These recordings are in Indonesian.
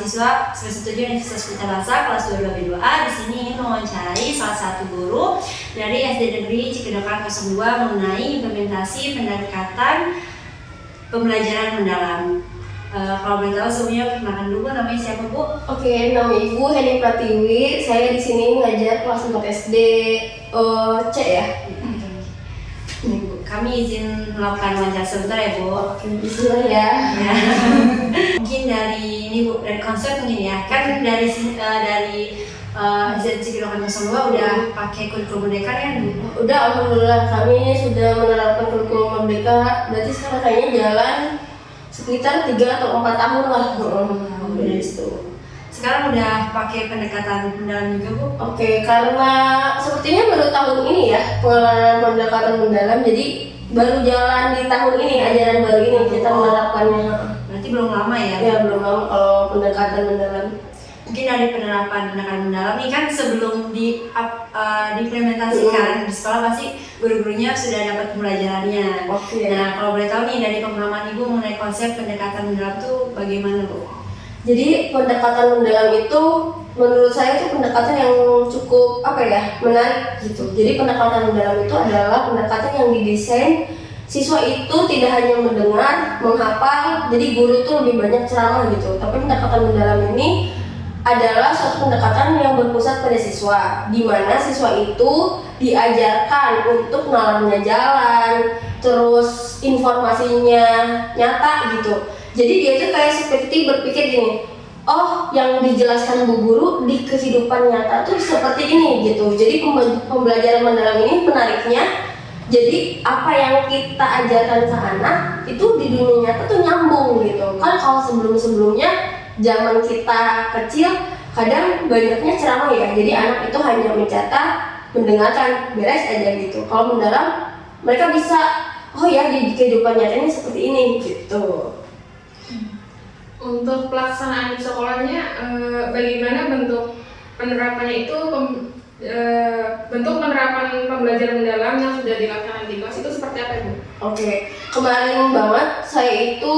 mahasiswa semester 7 Universitas Pelita Rasa kelas 22 B2A. Di sini ingin mewawancarai salah satu guru dari SD Negeri Cikedokan 02 mengenai implementasi pendekatan pembelajaran mendalam. Kalau boleh tahu sebelumnya perkenalkan dulu namanya siapa, Bu? Oke, nama Ibu Heni Pratiwi. Saya di sini mengajar kelas 4 SD C ya. Kami izin melakukan wawancara sebentar ya, Bu. Oke, bismillah ya. Mungkin dari ini, Bu, dari konsep mungkin ya. Kan dari SD Cikedokan 02 udah pakai kurikulum merdeka kan, Bu? Udah, alhamdulillah kami sudah menerapkan kurikulum merdeka. Berarti sekarang kayaknya jalan sekitar 3 atau 4 tahun lah. Dari situ. Sekarang udah pakai pendekatan mendalam juga, Bu? Oke, karena sepertinya baru tahun ini ya pengenalan pendekatan mendalam, jadi baru jalan di tahun ini, ajaran baru ini kita menerapkannya. Berarti belum lama ya? Ya, belum lama kalau pendekatan mendalam. Mungkin dari penerapan pendekatan mendalam ini kan sebelum diimplementasikan di sekolah pasti guru-gurunya sudah dapat pembelajarannya. Oke. Nah, kalau boleh tahu nih dari pemahaman Ibu mengenai konsep pendekatan mendalam itu bagaimana, Bu? Jadi pendekatan mendalam itu menurut saya itu pendekatan yang cukup menarik gitu. Jadi pendekatan mendalam itu adalah pendekatan yang didesain siswa itu tidak hanya mendengar, menghafal, jadi guru itu lebih banyak ceramah gitu. Tapi pendekatan mendalam ini adalah suatu pendekatan yang berpusat pada siswa, di mana siswa itu diajarkan untuk nalarnya jalan, terus informasinya nyata gitu. Jadi dia tuh kayak seperti berpikir gini, oh yang dijelaskan Bu Guru di kehidupan nyata tuh seperti ini gitu. Jadi pembelajaran mendalam ini menariknya, jadi apa yang kita ajarkan ke anak itu di dunia nyata tuh nyambung gitu. Kan kalau sebelum-sebelumnya zaman kita kecil kadang banyaknya ceramah ya, jadi anak itu hanya mencatat, mendengarkan, beres aja gitu. Kalau mendalam mereka bisa, oh ya di kehidupan nyatanya seperti ini gitu. Untuk pelaksanaan di sekolahnya, bagaimana bentuk penerapannya itu, bentuk penerapan pembelajaran mendalam yang sudah dilaksanakan di kelas itu seperti apa, Bu? Oke, kemarin banget saya itu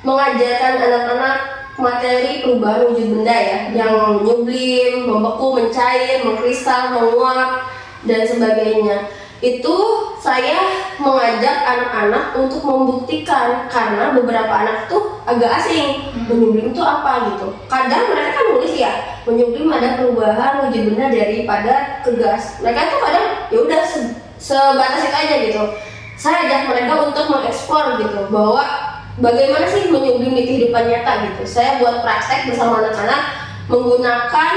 mengajarkan anak-anak materi perubahan wujud benda ya, yang nyublim, membeku, mencair, mengkristal, menguap, dan sebagainya. Itu saya mengajak anak-anak untuk membuktikan, karena beberapa anak tuh agak asing menyublim itu apa gitu. Kadang mereka kan nulis ya, menyublim ada perubahan wujud benda daripada ke gas. Mereka tuh kadang ya udah sebatas itu aja gitu. Saya ajak mereka untuk mengeksplor gitu, bahwa bagaimana sih menyublim di kehidupan nyata gitu. Saya buat praktek bersama anak-anak menggunakan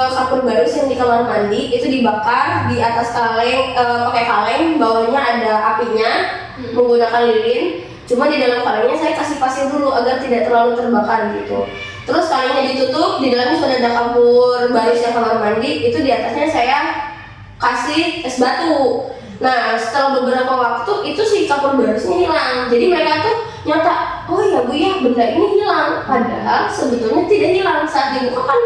kapur barus yang di kamar mandi itu dibakar di atas kaleng, pakai kaleng, bawahnya ada apinya, menggunakan lilin. Cuma di dalam kalengnya saya kasih pasir dulu agar tidak terlalu terbakar gitu. Terus kalengnya ditutup, di dalamnya sudah ada kapur barus yang kamar mandi, itu di atasnya saya kasih es batu. Nah, setelah beberapa waktu itu si kapur barusnya hilang. Jadi mereka tuh nyata, oh ya Bu ya benda ini hilang. Padahal sebetulnya tidak hilang. Saat dibuka kan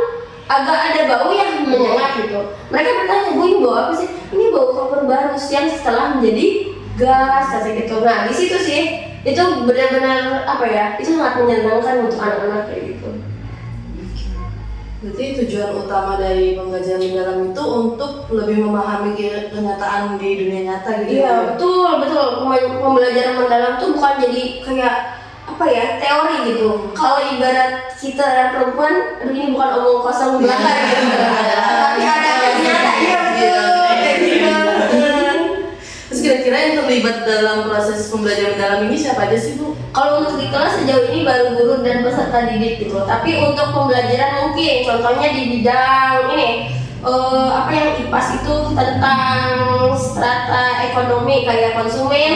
agak ada bau yang menyengat gitu. Mereka bertanya, Bu ini bau apa sih? Ini bau kapur barus yang setelah menjadi gas kayak gitu. Nah di situ sih itu benar-benar itu sangat menyenangkan untuk anak-anak kayak gitu. Berarti tujuan utama dari pembelajaran mendalam itu untuk lebih memahami kenyataan di dunia nyata gitu. Iya betul. Pembelajaran mendalam tuh bukan jadi kayak teori gitu. Kalau ibarat kita perempuan, aduh ini bukan omong kosong belaka gitu. Tapi ada kenyataannya betul. Terus kira-kira yang terlibat dalam proses pembelajaran mendalam ini siapa aja sih, Bu? Kalau untuk di kelas sejauh ini baru guru dan peserta didik gitu. Tapi untuk pembelajaran mungkin contohnya di bidang ini yang IPAS itu tentang strata ekonomi kayak konsumen,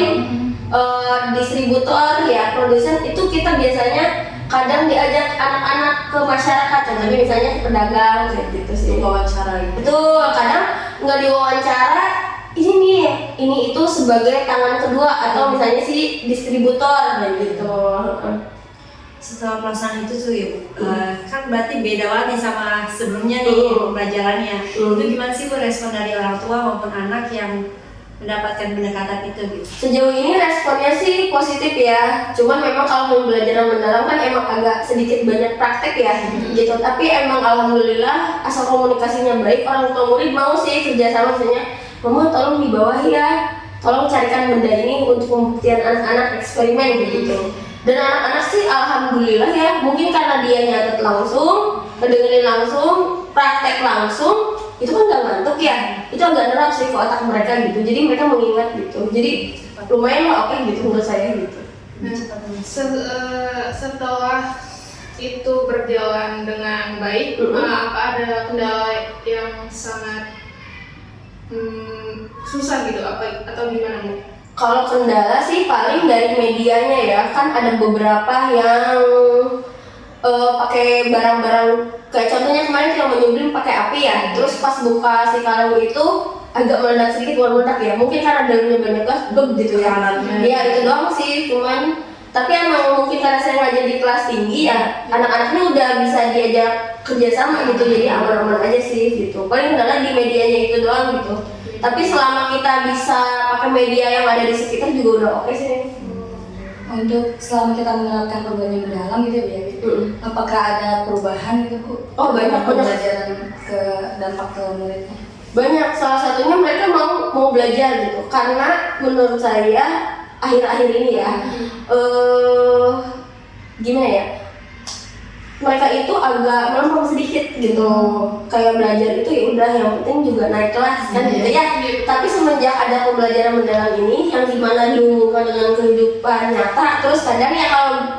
distributor ya, produsen, itu kita biasanya kadang diajak anak-anak ke masyarakat, contohnya misalnya ke pedagang kayak gitu sih. Wawancara gitu. Betul, kadang nggak diwawancara, ini itu sebagai tangan kedua atau misalnya si distributor kayak gitu. Setelah pelaksanaan itu tuh ya, Bu, kan berarti beda banget nih sama sebelumnya nih pembelajarannya. Itu gimana sih, Bu, respon dari orang tua maupun anak yang mendapatkan pendekatan itu gitu? Sejauh ini responnya sih positif ya. Cuman memang kalau pembelajaran mendalam kan emang agak sedikit banyak praktek ya gitu. Tapi emang alhamdulillah asal komunikasinya baik, orang tua murid mau sih kerjasama, misalnya mama tolong di bawah ya, tolong carikan benda ini untuk pembuktian anak-anak eksperimen gitu. Dan anak-anak sih alhamdulillah ya, mungkin karena dia nyatet langsung, ngedengerin langsung, praktek langsung, itu kan gak ngantuk ya, itu agak nerap sih ke otak mereka gitu, jadi mereka mengingat gitu, jadi lumayan lah oke gitu menurut saya gitu. Setelah itu berjalan dengan baik, apa ada kendala yang sangat susah gitu apa atau gimana Bu? Kalau kendala sih paling dari medianya ya, kan ada beberapa yang pakai barang-barang, kayak contohnya kemarin kita menyublim pakai api ya, terus pas buka si kaleng itu agak meledak sedikit, meledak ya, mungkin karena dalamnya banyak gas, gitu ya. Iya itu doang sih, cuman tapi emang mungkin karena saya ngajar di kelas tinggi ya, anak-anaknya udah bisa diajak kerjasama gitu, jadi aman-aman aja sih gitu. Paling kendala di medianya itu doang gitu. Tapi selama kita bisa pakai media yang ada di sekitar juga udah oke sih. Untuk selama kita menerapkan pembelajaran mendalam gitu ya, apakah ada perubahan gitu Bu? Oh banyak pembelajaran ke dampak ke muridnya. Banyak, salah satunya mereka mau belajar gitu, karena menurut saya akhir-akhir ini ya, gimana ya, mereka itu agak melempem sedikit gitu, kayak belajar itu ya udah yang penting juga naik kelas kan gitu ya. Tapi semenjak ada pembelajaran mendalam ini yang dimana dihubungkan dengan kehidupan nyata, terus kadang ya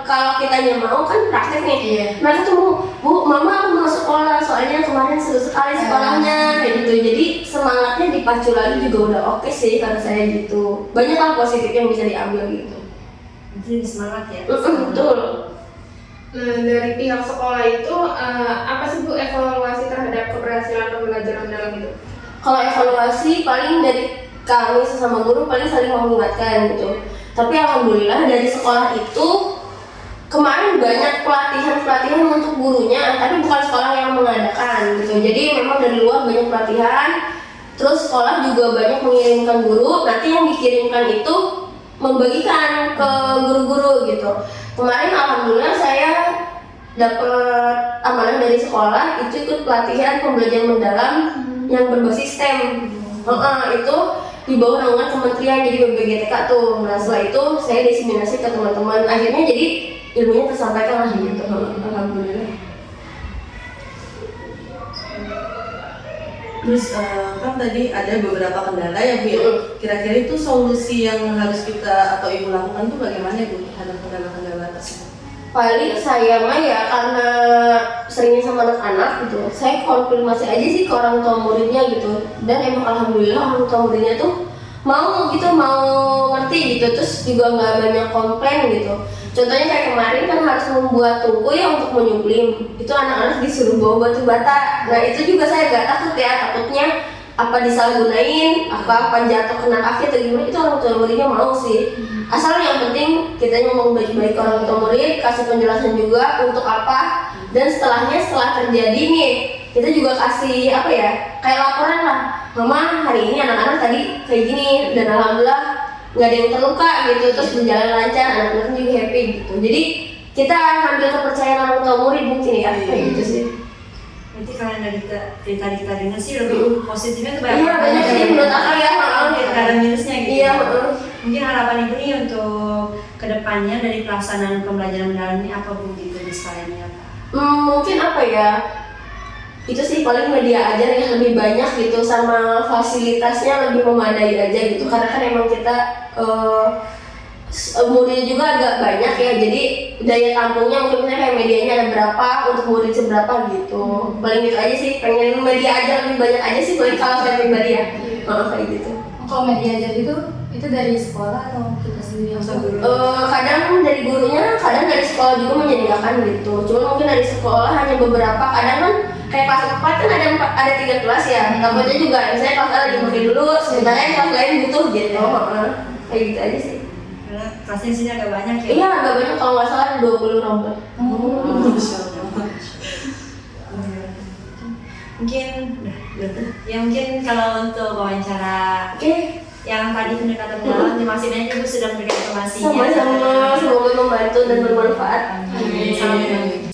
kalau kitanya mau kan praktek nih, mereka tuh Bu, mama aku mau sekolah soalnya kemarin seru sekali sekolahnya kayak gitu. Jadi semangatnya dipacu lagi juga udah oke sih karena saya gitu. Banyak hal positif yang bisa diambil gitu. Jadi semangat ya. Betul. Nah, dari pihak sekolah itu apa sih Bu evaluasi terhadap keberhasilan pembelajaran mendalam itu? Kalau evaluasi paling dari kami sesama guru paling saling mengingatkan gitu. Tapi alhamdulillah dari sekolah itu kemarin banyak pelatihan untuk gurunya, tapi bukan sekolah yang mengadakan gitu. Jadi memang dari luar banyak pelatihan. Terus sekolah juga banyak mengirimkan guru. Nanti yang dikirimkan itu membagikan ke guru-guru gitu. Kemarin alhamdulillah saya dapat amanah dari sekolah itu ikut pelatihan pembelajaran mendalam yang berbasis STEM. Itu di bawah naungan kementerian, jadi BPGTK tuh. Nah setelah itu saya diseminasi ke teman-teman. Akhirnya jadi ilmunya tersampaikan lah gitu. Alhamdulillah. Terus kan tadi ada beberapa kendala ya Bu, kira-kira itu solusi yang harus kita atau Ibu lakukan tuh bagaimana Bu terhadap kendala-kendala tersebut? Paling saya mah ya karena seringnya sama anak-anak gitu, saya konfirmasi aja sih ke orang tua muridnya gitu. Dan emang alhamdulillah orang tua muridnya tuh mau ngerti gitu, terus juga nggak banyak komplain gitu. Contohnya kayak kemarin kan harus membuat tungku ya untuk menyublim, itu anak-anak disuruh bawa batu bata. Nah itu juga saya gak takut ya, takutnya apa disalahgunain, apa jatuh kena kaki atau gimana, itu orang tua muridnya mau sih. Asal yang penting kita ngomong baik-baik ke orang tua murid, kasih penjelasan juga untuk apa, dan setelah terjadi nih kita juga kasih apa ya, kayak laporan lah, mama hari ini anak-anak tadi kayak gini dan alhamdulillah nggak ada yang terluka gitu, terus berjalan lancar, anak-anak juga happy gitu. Jadi kita ambil kepercayaan orang tua murid mungkin ya, kayak gitu sih. Berarti kalian dari cerita kita dengar sih lebih positifnya tuh banyak. Iya banyak sih menurut aku ya. Ada minusnya gitu. Iya. Mungkin harapan Ibu nih untuk kedepannya dari pelaksanaan pembelajaran mendalam ini apa Bu gitu di sekolah ini apa? Mungkin apa ya? Itu sih paling media ajar yang lebih banyak gitu, sama fasilitasnya lebih memadai aja gitu. Karena kan emang kita muridnya juga agak banyak ya, jadi daya tampungnya mungkin misalnya kayak medianya ada berapa untuk murid seberapa gitu. Paling gitu aja sih, pengen media ajar lebih banyak aja sih paling kalau saya pribadi ya. Kayak gitu. Kalau media ajar itu dari sekolah atau kita sendiri yang kadang dari gurunya, kadang dari sekolah juga menyediakan gitu. Cuma mungkin dari sekolah hanya beberapa. Kadang kan kayak kelas 4 kan ada 3 kelas ya. Takutnya juga misalnya kelas A lagi pakai dulu, sementara yang kelas lain butuh gitu. Kayak gitu aja sih. Karena kelasnya sini agak banyak ya. Iya agak banyak, kalau nggak salah ada 20 nomor. Mungkin ya mungkin kalau untuk wawancara yang tadi pendekatan mendalam. Terima kasih banyak Ibu sudah memberikan informasinya. Sama-sama, semoga membantu dan bermanfaat. Amin. Salam.